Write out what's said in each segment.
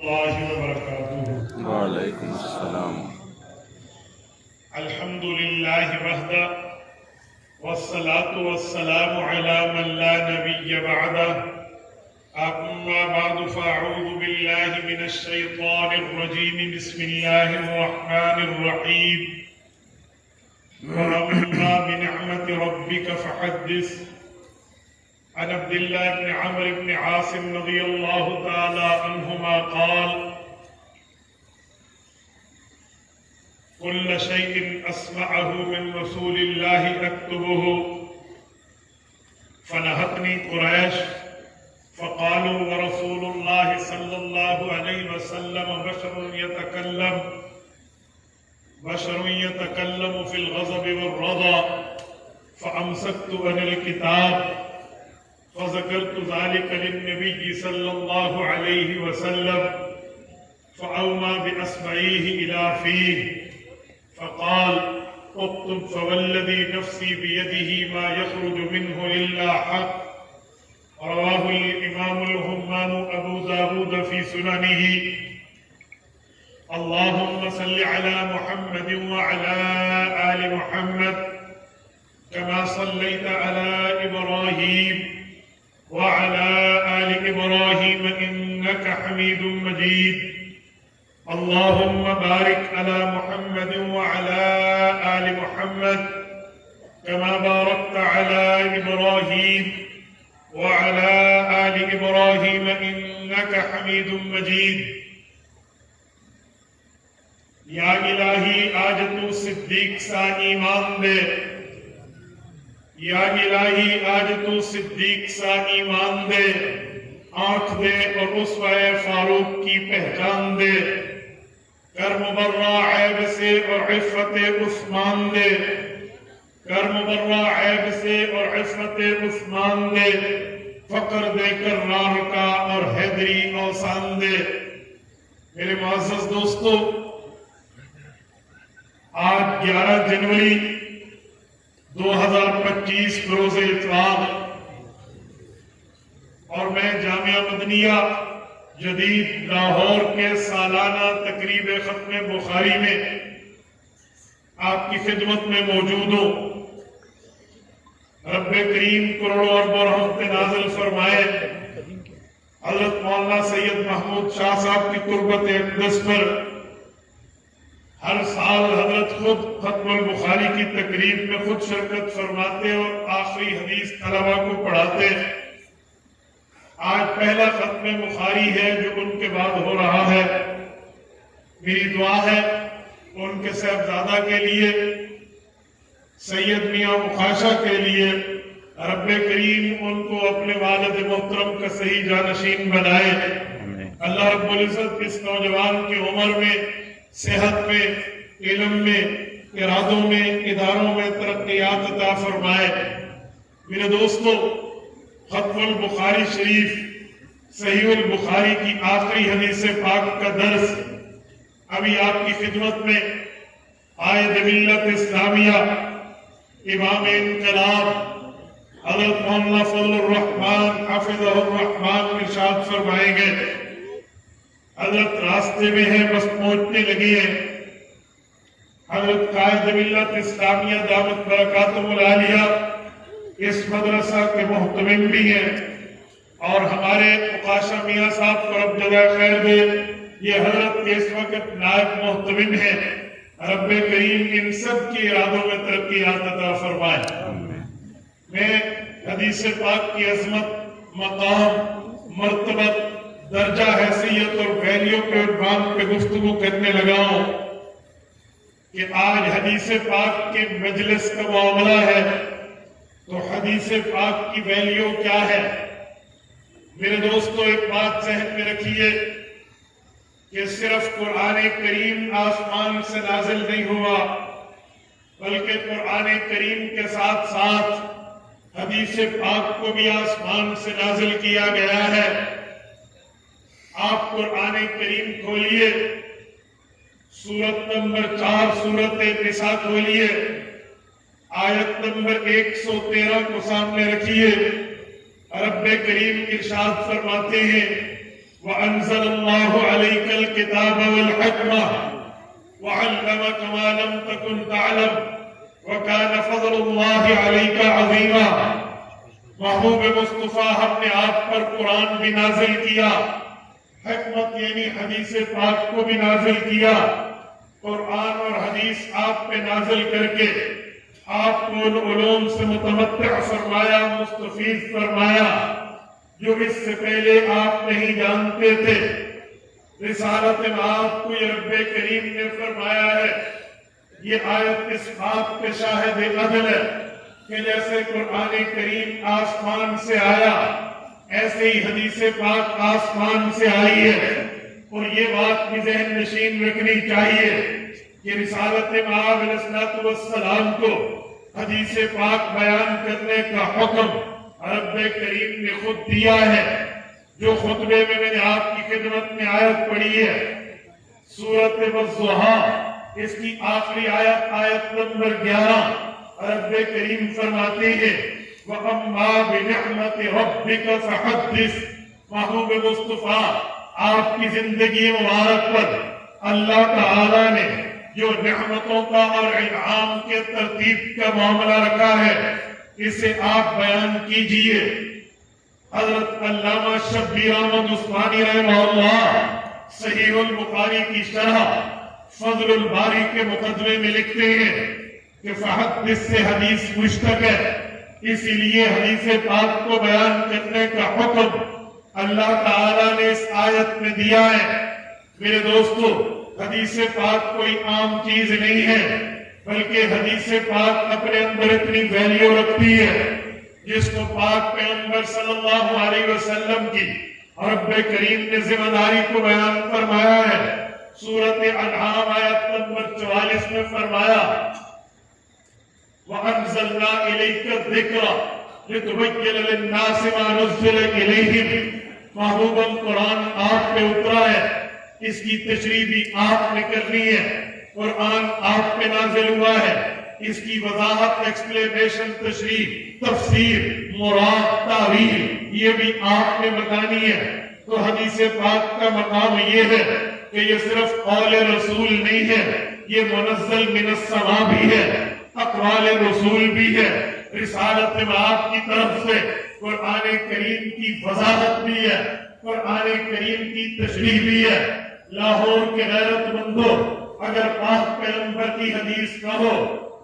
اللہ وبرکاتہ۔ وعلیکم السلام۔ الحمد للہ وحدہ والصلاة والسلام علی من لا نبی بعدہ، اما بعد فاعوذ باللہ من الشیطان الرجیم، بسم اللہ الرحمن الرحیم۔ وَأَمَّا بِنِعْمَةِ رَبِّكَ فَحَدِّثْ۔ عن عبد الله بن عمرو بن عاصم رضي الله تعالى عنهما قال: كل شيء أسمعه من رسول الله أكتبه. فنهتني قريش فقالوا: ورسول الله صلى الله عليه وسلم بشر يتكلم في الغضب والرضا. فأمسكت عن الكتاب فذكرت ذلك للنبي صلى الله عليه وسلم فأومى بأصبعيه إلى فيه فقال: اكتب فوالذي نفسي بيده ما يخرج منه إلا حق. رواه الإمام الهمام أبو داود في سننه. اللهم صل على محمد وعلى آل محمد كما صليت على إبراهيم وعلى آل إبراهيم إنك حميد مجيد. اللهم بارك على محمد وعلى آل محمد كما باركت على إبراهيم وعلى آل إبراهيم إنك حميد مجيد. یا الہی آج تو صدیق سا ایمان دے، یا الہی آج تو صدیق سا ایمان دے، آنکھ دے اور اسوہ فاروق کی پہچان دے، کر مبرہ عیب سے اور عفت عثمان دے، کر مبرہ عیب سے اور عفت عثمان دے، فقر دے کر راہ کا اور حیدری اوسان دے۔ میرے معزز دوستو، آج 11 جنوری 2025 بروز اتوار، اور میں جامعہ مدنیہ جدید لاہور کے سالانہ تقریب ختم بخاری میں آپ کی خدمت میں موجود ہوں۔ رب کریم کروڑوں اربوں رحمت نازل فرمائے حضرت مولانا سید محمود شاہ صاحب کی قربت اقدس پر ہر سال حضرت خود ختم البخاری کی تقریب میں خود شرکت فرماتے اور آخری حدیث طلبہ کو پڑھاتے۔ آج پہلا ختم بخاری ہے جو ان کے بعد ہو رہا ہے۔ میری دعا ہے ان کے صاحبزادہ کے لیے، سید میاں مخاشہ کے لیے، رب کریم ان کو اپنے والد محترم کا صحیح جانشین بنائے۔ اللہ رب العزت اس نوجوان کی عمر میں، صحت میں، علم میں، ارادوں میں، اداروں میں ترقیات عطا فرمائے۔ میرے دوستو، ختم البخاری شریف، صحیح البخاری کی آخری حدیث پاک کا درس ابھی آپ کی خدمت میں قائد ملت اسلامیہ، امام انقلاب حضرت مولانا فضل الرحمن حفظہ الرحمن ارشاد فرمائیں گے۔ حضرت راستے میں ہے، بس پہنچنے لگی ہے۔ حضرت قائد ملت اسلامیہ دامت برکاتہم العالیہ اس مدرسہ کے محتمم بھی ہیں، اور ہمارے عکاشہ میاں صاحب کو رب جزائے خیر دے، یہ حضرت اس وقت نائب محتمم ہیں۔ رب کریم ان سب کی ارادوں میں ترقیات عطا فرمائے۔ میں حدیث پاک کی عظمت، مقام، مرتبت، درجہ، حیثیت اور ویلیو کے عنوان پہ گفتگو کرنے لگا ہوں کہ آج حدیث پاک کے مجلس کا معاملہ ہے، تو حدیث پاک کی ویلیو کیا ہے؟ میرے دوستو، ایک بات ذہن میں رکھیے کہ صرف قرآن کریم آسمان سے نازل نہیں ہوا، بلکہ قرآن کریم کے ساتھ ساتھ حدیث پاک کو بھی آسمان سے نازل کیا گیا ہے۔ آپ قرآن کریم کھولیے، سورت نمبر 4 سورت نساء کھولیے، آیت نمبر 113 کو سامنے رکھیے۔ رب کریم ارشاد فرماتے ہیں وَأَنزَلَ اللَّهُ عَلَيْكَ الكتاب والحكمة وعلمك ما لم تكن تعلم وكان فضل الله عليك عظيما. محبوب مصطفیٰ ہم نے آپ پر قرآن بھی نازل کیا، حکمت یعنی حدیث پاک کو بھی نازل کیا. قرآن اور حدیث آپ پہ نازل کر کے آپ کو ان علوم سے متمتع فرمایا، مستفید فرمایا جو اس سے پہلے آپ نہیں جانتے تھے. رسالت میں آپ کو یہ رب کریم نے فرمایا ہے. یہ آیت اس بات پہ شاہد عدل ہے کہ جیسے قرآن کریم آسمان سے آیا ایسے ہی حدیث پاک آسمان سے آئی ہے. اور یہ بات بھی ذہن نشین رکھنی چاہیے کہ رسالت مآب علیہ السلام کو حدیث پاک بیان کرنے کا حکم رب کریم نے خود دیا ہے. جو خطبے میں نے آپ کی خدمت میں آیت پڑھی ہے سورۃ والضحیٰ، اس کی آخری آیت، آیت نمبر 11، رب کریم فرماتے ہیں وَأَمَّا بِنِعْمَةِ رَبِّكَ فَحَدِّثْ. محبوب مصطفیٰ آپ کی زندگی مبارک پر اللہ تعالیٰ نے جو نعمتوں کا اور انعام کے ترتیب کا معاملہ رکھا ہے اسے آپ بیان کیجئے. حضرت علامہ شبیر احمد عثمانی رحمہ اللہ صحیح البخاری کی شرح فضل الباری کے مقدمے میں لکھتے ہیں کہ فحدث سے حدیث مشتق ہے، اسی لیے حدیث پاک کو بیان کرنے کا حکم اللہ تعالیٰ نے اس آیت میں دیا ہے. میرے دوستو، حدیث پاک کوئی عام چیز نہیں ہے، بلکہ حدیث پاک اپنے اندر اتنی ویلیو رکھتی ہے جس کو پاک پیغمبر صلی اللہ علیہ وسلم کی رب کریم نے ذمہ داری کو بیان فرمایا ہے. سورۃ انعام آیت نمبر 44 میں فرمایا وَأَنزَلْنَا إِلَيْكَ الذِّكْرَ لِتُبَيِّنَ لِلنَّاسِ مَا نُزِّلَ إِلَيْهِمْ. محبوباً قرآن آپ پہ اترا ہے، اس کی تشریح بھی آپ نے کرنی ہے. قرآن آپ پہ نازل ہوا ہے، اس کی وضاحت، ایکسپلینیشن، تشریح، تفسیر، مراد، تعویل یہ بھی آپ نے بتانی ہے. تو حدیث پاک کا مقام یہ ہے کہ یہ صرف قول رسول نہیں ہے، یہ منزل من السماء بھی ہے، اقوال رسول بھی ہے. رسالت آپ کی طرف سے قرآن کریم کی وضاحت بھی ہے، قرآن کریم کی تشریح بھی ہے. لاہور کے غیرت مندو، اگر پاک پیغمبر کی حدیث نہ ہو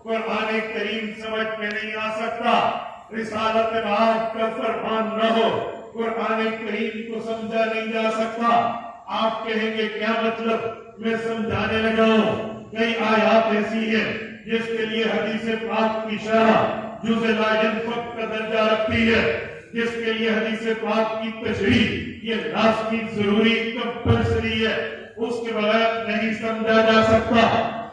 قرآن کریم سمجھ میں نہیں آ سکتا. رسالت آپ کا فرمان نہ ہو قرآن کریم کو سمجھا نہیں جا سکتا. آپ کہیں گے کیا مطلب، میں سمجھانے لگا ہوں. کئی آیات ایسی ہیں جس کے لیے حدیث پاک کی شرح جز لا ينفق کا درجہ رکھتی ہے، جس کے لیے حدیث پاک کی تشریح یہ لازمی، ضروری، کمپلسری ہے، اس کے بغیر نہیں سمجھا جا سکتا.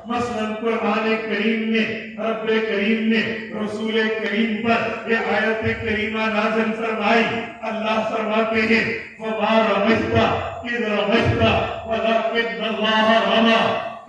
مثلاً قرآن کریم نے، رب کریم نے رسول کریم پر یہ آیت کریمہ نازل فرمائی. اللہ فرماتے ہیں وَمَا رَمَيْتَ إِذْ رَمَيْتَ وَلَكِنَّ اللَّهَ رَمَىٰ.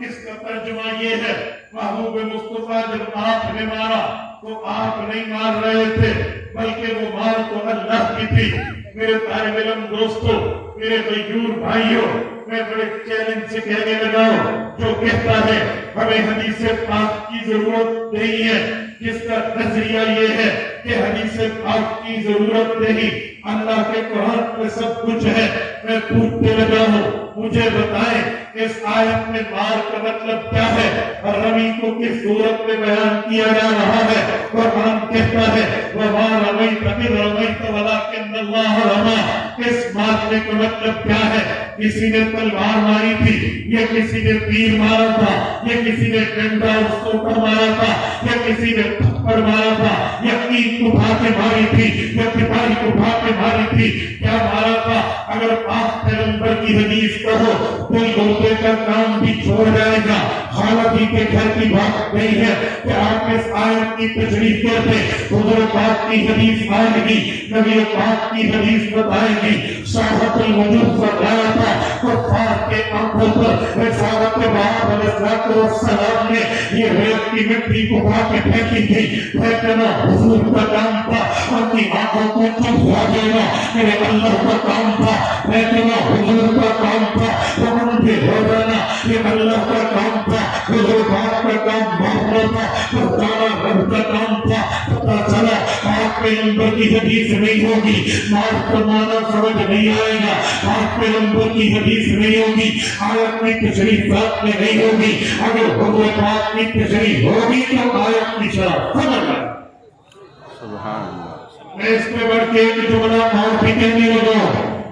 اس کا ترجمہ یہ ہے محبوب مصطفیٰ جب آپ نے مارا تو آپ نہیں مار رہے تھے بلکہ وہ مار تو اللہ کی تھی. میرے طالب علم دوستو، میرے غیور بھائیوں، میں بڑے چیلنج سے کہنے لگا ہوں جو کہتا ہے ہمیں حدیث پاک کی ضرورت نہیں ہے، جس کا نظریہ یہ ہے کہ حدیث پاک کی ضرورت نہیں، اللہ کے قرآن میں سب کچھ ہے. میں پوچھنے لگا ہوں مجھے بتائیں اس آیت میں مار کا مطلب کیا ہے اور رمی کو کس صورت میں بیان کیا جا رہا ہے. قرآن کہتا ہے وَمَا رَمَيْتَ إِذْ رَمَيْتَ وَلَكِنَّ اللَّهَ رَمَىٰ. اس مارنے کا مطلب کیا ہے؟ کسی نے تلوار ماری تھی، یا کسی نے تیر مارا تھا، یا کسی نے ڈنڈا اور سوٹا مارا تھا، یا کسی نے تھپڑ مارا تھا، یا اینٹ اٹھا کے ماری تھی، یا پٹائی اٹھا کے ماری تھی. کیا مارا تھا؟ اگر پاک پیغمبر کی حدیث کہو دل ہوتے کا کام بھی چھوڑ جائے گا. خالد ہی کے گھر کی بات نہیں ہے کہ آپ اس آیت کی تشریح کرتے. حضور پاک کی حدیث آئے گی، نبی پاک کی حدیث بتائے گی. صحابت الوجود فرمایا تھا کفار کے آنکھوں پر رسالت باب علیہ السلام نے یہ ریت کی مٹی اٹھا کے پھینکی تھی. پھینکنا حضور کا کام تھا، ان کی آنکھوں کو چبھا دینا میرے اللہ کا کام تھا. پھینکنا حضور کا کام تھا. تو ان کے کی حدیث نہیں ہوگی نعت کا معنی سمجھ نہیں آئے گا، پاک پیغمبر کی حدیث نہیں ہوگی، آیت کی تشریح ذات میں نہیں ہوگی، اگر حضور پاک کی تشریح ہوگی تو آیت کی شرح سمجھ آئے۔ سبحان اللہ۔ میں اس پہ بڑھ کے ایک جملہ اور بھی کہنے لگا،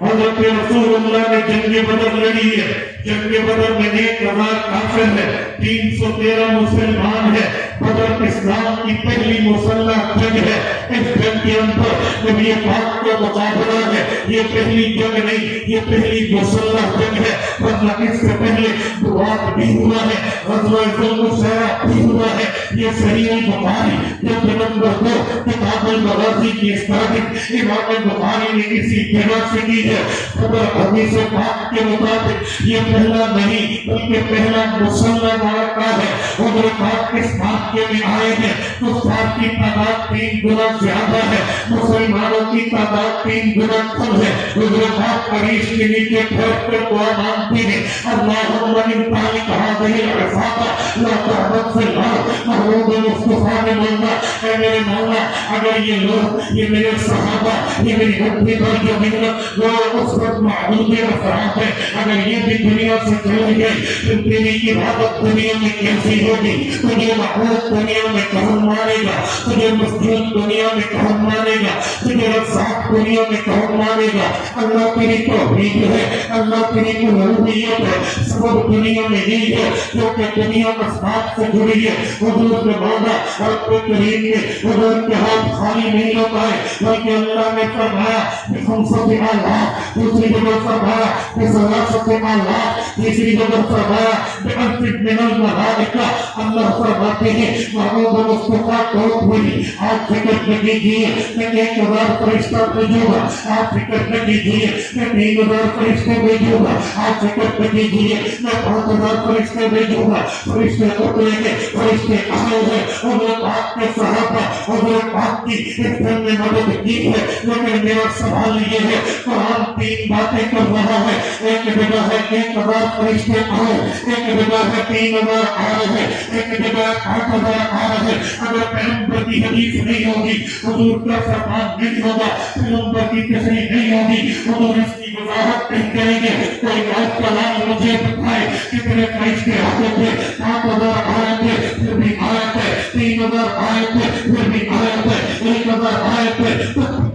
حضرت رسول اللہ نے جنگ بدر لڑی ہے، جنگ بدر میں 1000 کافر ہے، 313 مسلمان ہے، بدر اسلام کی پہلی مسلح جنگ ہے، اس جنگ کے اندر نبی پاک کا مقابلہ ہے، یہ پہلی جنگ نہیں، یہ پہلی مسلح جنگ ہے، ورنہ اس سے پہلے بوات بھی ہوا ہے، غزوہ ذوالنصیرہ بھی ہوا ہے، یہ صحیح بخاری جلد نمبر 2 کتاب المغازی کی اسٹارٹنگ امام بخاری نے اسی جگہ سے کی ہے۔ خبر حدیث پاک کے مطابق یہ پہلا نہیں بلکہ پہلا مسلح معرکہ ہے۔ حضور پاک اس واقعے میں آئے ہیں، کفار کی تعداد 3 گنا زیادہ ہے، مسلمانوں کی تعداد 3 گنا کم ہے۔ حضور پاک عریش کے نیچے بیٹھ کر دعا مانگتے ہیں، اللہم ان طالق هذه العصابة لا تحبط في الارض۔ محمود مصطفیٰ نے مانگا، اے میرے مولا اگر یہ لوگ، یہ میرے صحابہ، یہ میری ہڈی پر جو محنت وہ اس وقت معبود افراد ہے، اگر یہ بھی دنیا سے چلی گئی تو تیری عبادت دنیا میں کیسی ہوگی؟ تجھے معبود دنیا میں کون مانے گا؟ تجھے مسجود دنیا میں کون مانے گا؟ تجھے رزاق دنیا میں کون مانے گا؟ اللہ تیری توحید ہے، اللہ تیری الوہیت ہے، سبب دنیا میں یہی ہے کیونکہ دنیا اسباب سے جڑی ہے۔ حضور نے مانگا، رب کریم نے حضور کے ہاتھ خالی نہیں لوٹائے بلکہ اللہ نے فرمایا بخمسۃ آلاف، دوسری جگہ فرمایا بثلاثۃ آلاف، تیسری جگہ فرمایا بألف من الملائکہ۔ اللہ فرماتے ہیں محمود مصطفیٰ کو ہوئی، آپ فکر نہ کیجیے میں 1000 فرشتہ بھیجوں گا، آپ فکر نہ کیجیے میں 3000 فرشتے بھیجوں گا، آپ فکر نہ کیجیے میں 5000 فرشتے بھیجوں گا۔ فرشتے اتریں گے، فرشتے آئے ہیں، حضور پاک کے صحابہ حضور پاک کی اس دن میں مدد کی ہے، لیکن میرا سوال یہ ہے قرآن 3 باتیں کر رہا ہے، ایک جگہ ہے 1000 فرشتے آئے، ایک جگہ ہے 3000 آئے ہیں، ایک جگہ 8000 آئے ہیں۔ اگر پیغمبر کی حدیث نہیں ہوگی، حضور کا فرمان نہیں ہوگا، پیغمبر کی تشریح نہیں ہوگی، حضور اس کی وضاحت نہیں کریں گے، کوئی بات کا نام مجھے بتائے کتنے فرشتے آتے تھے؟ 5000 آئے تھے پھر بھی آئے تھے، 3000 آئے تھے پھر بھی آئے تھے، 1000 آئے تھے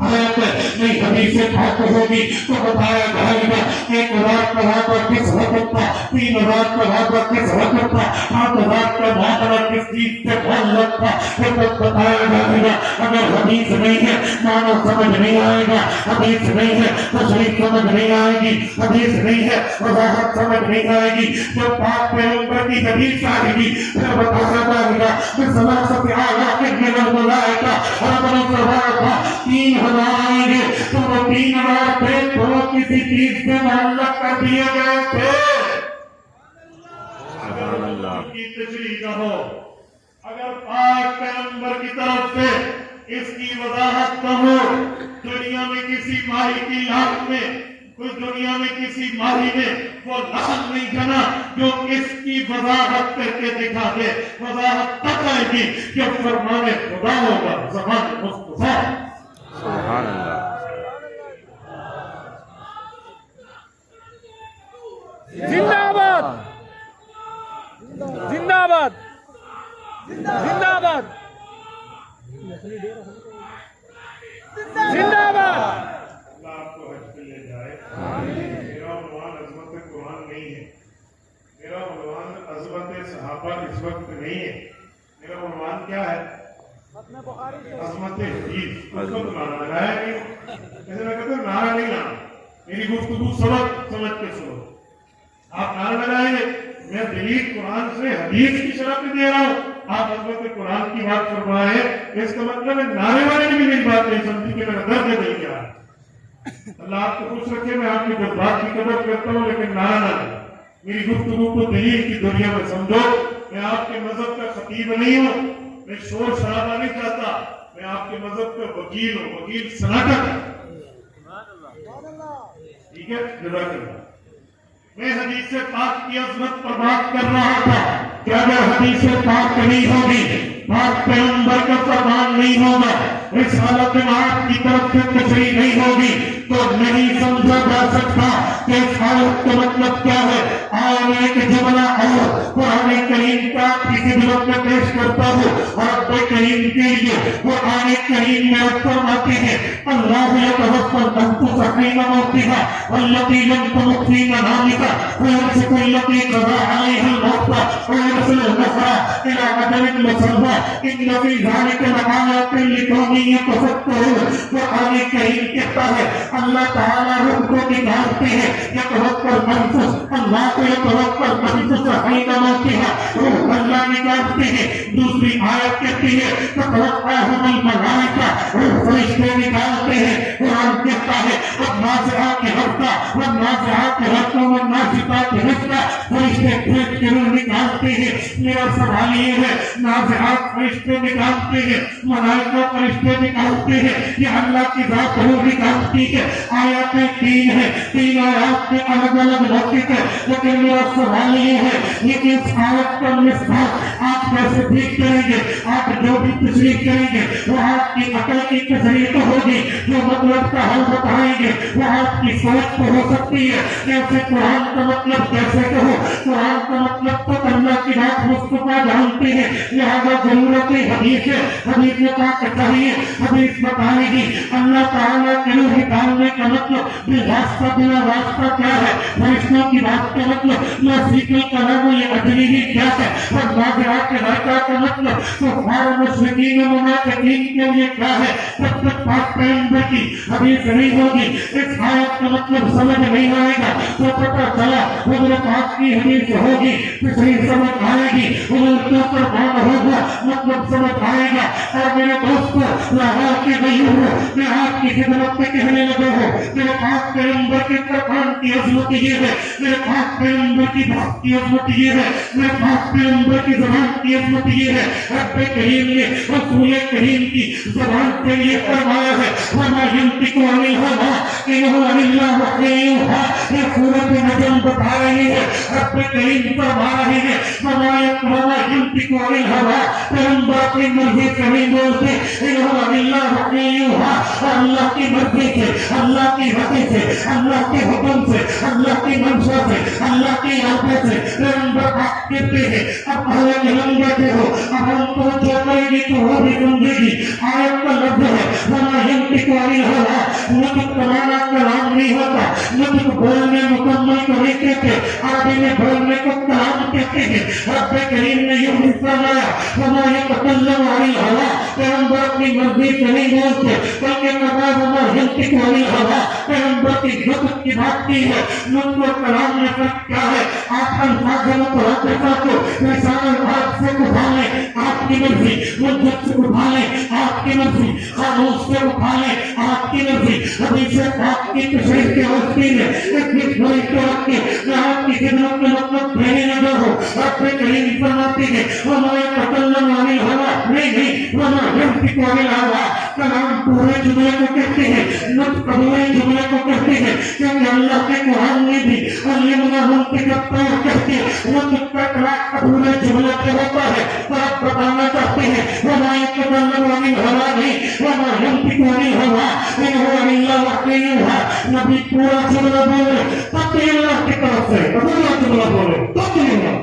آئے تھے۔ نہیں حدیث پاک ہوگی تو بتایا جائے گا 1000 کا وعدہ کس وقت تھا، 3000 کا وعدہ کس وقت تھا، 8000 کا وعدہ کس چیز سے تعلق تھا، پھر تک بتایا جائے گا۔ اگر حدیث نہیں ہے معنی سمجھ نہیں آئے گا، حدیث نہیں ہے تشریح سمجھ نہیں آئے گی، حدیث نہیں ہے وضاحت سمجھ نہیں آئے گی۔ جب پاک پیغمبر کی حدیث آئے گی پھر بتایا جائے گا کہ ثلاثۃ آلاف من الملائکہ، رب نے فرمایا تھا 3000 آئیں گے تو وہ 3000 تھے تو کسی چیز سے معلق کر دیے گئے تھے۔ اگر اللہ کی تشریح نہ ہو، اگر پاک پیغمبر کی طرف سے اس کی وضاحت نہ ہو، دنیا میں کسی ماہی کی لاکھ میں کوئی دنیا میں کسی ماہی نے وہ لحظ نہیں جنا جو اس کی وضاحت کر کے دکھا دے۔ وضاحت تک آئے گی جب فرمان خدا ہوگا، زبان مصطفیٰ۔ سبحان اللہ۔ زندہ آباد، زندہ آباد، زندہ آباد، زندہ آباد۔ اللہ آپ کو حج پہ لے جائے۔ میرا عنوان عظمت قرآن نہیں ہے، میرا عنوان عظمت صحابہ اس وقت نہیں ہے، میرا عنوان کیا ہے؟ عظمت حدیث۔ اس کو نعرہ لگایا نہیں، جیسے میں کہتا ہوں نعرہ نہیں لانا، میری گفتگو سبق سمجھ کے سنو۔ آپ نعرہ لگائیں گے، میں دلیل قرآن سے حدیث کی شرح پہ دے رہا ہوں، آپ عظمت قرآن کی بات فرمائے، اس کا مطلب ہے نعرے والے نے بھی میری بات نہیں سمجھی کہ میرا درد نہیں کیا ہے۔ اللہ آپ کو خوش رکھے، میں آپ کی جذبات کی قدر کرتا ہوں لیکن نعرہ نہ لیں۔ میری گفتگو کو دلیل کی دنیا میں سمجھو۔ میں آپ کے مذہب کا خطیب نہیں ہوں، میں شور شرابہ نہیں چاہتا، میں آپ کے مذہب کا وکیل ہوں، وکیل سناٹا کا۔ ٹھیک ہے، جزاک اللہ۔ میں حدیث پاک کی عظمت پر بات کر رہا تھا کہ اگر حدیث پاک نہیں ہوگی، پاک پیغمبر کا فرمان نہیں ہوگا، رسالت آپ کی طرف سے تشریح نہیں ہوگی تو نہیں سمجھا جا سکتا کہ اس آیت کا مطلب کیا ہے۔ آیت ایک جملہ اور قرآن کریم کا کی خدمت میں پیش کرتا ہوں اور رب کریم کے لیے قرآن کریم میں فرماتے ہیں اللہ يتوفى الأنفس حين موتها والتي لم تمت في منامها ويمسك التي قضى عليها الموت ويرسل الأخرى إلى أجل مسمى إن في ذلك لآيات لقوم يتفكرون۔ قرآن کریم کہتا ہے اللہ تعالیٰ روح کو نکالتے ہیں، يتوفى الأنفس اللہ کو يتوفى الأنفس حين موتها روح اللہ نکالتے ہیں۔ دوسری آیت کہتی ہے تتوفاهم الملائکہ روح فرشتے نکالتے ہیں۔ قرآن کہتا ہے والنازعات غرقا والنازعات غرقا والناشطات نشطا فرشتے کھینچ کے روح نکالتے ہیں۔ میرا سوال یہ ہے نازعات فرشتے نکالتے ہیں، ملائکہ فرشتے نکالتے ہیں، یہ اللہ کی ذات روح نکالتی ہے۔ آیاتیں تین ہیں، تین آیات میں الگ الگ لوکت ہے، لیکن میرا سوال یہ ہے یہ اس آیت کا مصداق آپ کیسے ٹھیک کریں گے؟ آپ جو بھی تشریح کریں گے وہ آپ کی عقل کی تشریح تو ہوگی، جو مطلب کا حل بتائیں گے وہ آپ کی سوچ تو ہو سکتی ہے۔ کیسے قرآن کا مطلب کیسے کہو؟ قرآن کا مطلب تو اللہ کی بات مصطفیٰ جانتے ہیں، لہذا ضرورت حدیث ہے، حدیث کا چاہیے، حدیث بتائے گی اللہ تعالیٰ کے روح نکالنے کا مطلب واسطہ بلا واسطہ کیا ہے، فرشتوں کی بات کا مطلب موسیقی کا نام یہ اجلی ہی کیا ہے، اور نازعات کے غرقا کا مطلب کفار مشرکین و منافقین کے لیے کیا ہے۔ جب تک پاک پیغمبر کی حدیث نہیں ہوگی اس آیت کا مطلب سمجھ نہیں آئے گا، تو پتہ چلا حضرت پاک کی حدیث ہوگی پچھلی سمجھ آئے گی، حضرت کے اوپر بات ہوگا مطلب سمجھ آئے گا۔ اور میرے دوستو لاہور کے غیور میں آپ کی خدمت میں کہنے لگا ہوں میرے پاک پیغمبر کے قرآن کی عظمت یہ ہے، میرے پاک پیغمبر کی بات کی عظمت یہ ہے، میرے پاک پیغمبر کی زبان کی عظمت یہ ہے۔ رب کریم نے رسول کریم کی زبان کے لیے فرمایا ہے وما ينطق عن الهوى إن هو إلا وحي يوحى۔ یہ سورۃ نجم بتا رہی ہے، رب کریم فرما رہے ہیں وما ينطق عن الهوى، پیغمبر اپنی مرضی سے نہیں بولتے، إن هو إلا وحي يوحى، اور اللہ کی مرضی سے، اللہ کی حکم سے، اللہ کے حکم سے، اللہ کی منشا سے، اللہ کی عادت سے پیغمبر آپ کہتے ہیں۔ اب اہل علم کہتے ہو اب ہم تو جو کریں گی تو وہ بھی سمجھے گی۔ آیت کا لفظ ہے وما ينطق عن الهوى، نطق کرانا کلام نہیں ہوتا، نطق بولنے مکمل کو نہیں کہتے، عربی میں بولنے کو کلام کہتے ہیں۔ رب کریم نے یہ حصہ لایا وما يتكلم عن الهوى، پیغمبر اپنی مرضی سے نہیں بولتے بلکہ کہا وما ينطق عن الهوى، پیغمبر کی نطق کی بات کی ہے۔ نطق و کلام میں فرق کیا ہے؟ آپ الفاظ متحرکہ کو لسان العرب سے اٹھا لیں آپ کی مرضی، مدت سے اٹھا لیں آپ کی مرضی، خاموش سے اٹھا لیں آپ کی مرضی۔ حدیث پاک کی تشریح کے وسیلے میں ایک بڑی طرح کے میں آپ کی خدمت میں مطلب دینے لگا ہوں۔ رب کریم فرماتے ہیں وما يتكلم عن الهوى، نہیں وما ينطق عن الهوى، کلام پورے جملے کو کہتے ہیں، نطق پورے جملے کو کہتے ہیں، کیونکہ اللہ کے قرآن میں بھی علمنا منطق الطیر کہتے ہیں، نطق کا کلام پورے جملے پہ ہوتا ہے۔ تو آپ بتانا چاہتے ہیں وما يتكلم عن الهوى نہیں وما ينطق عن الهوى إن هو إلا وحي يوحى، نبی پورا جملہ بولے تب بھی اللہ کی طرف سے پورا جملہ بولے تب بھی اللہ۔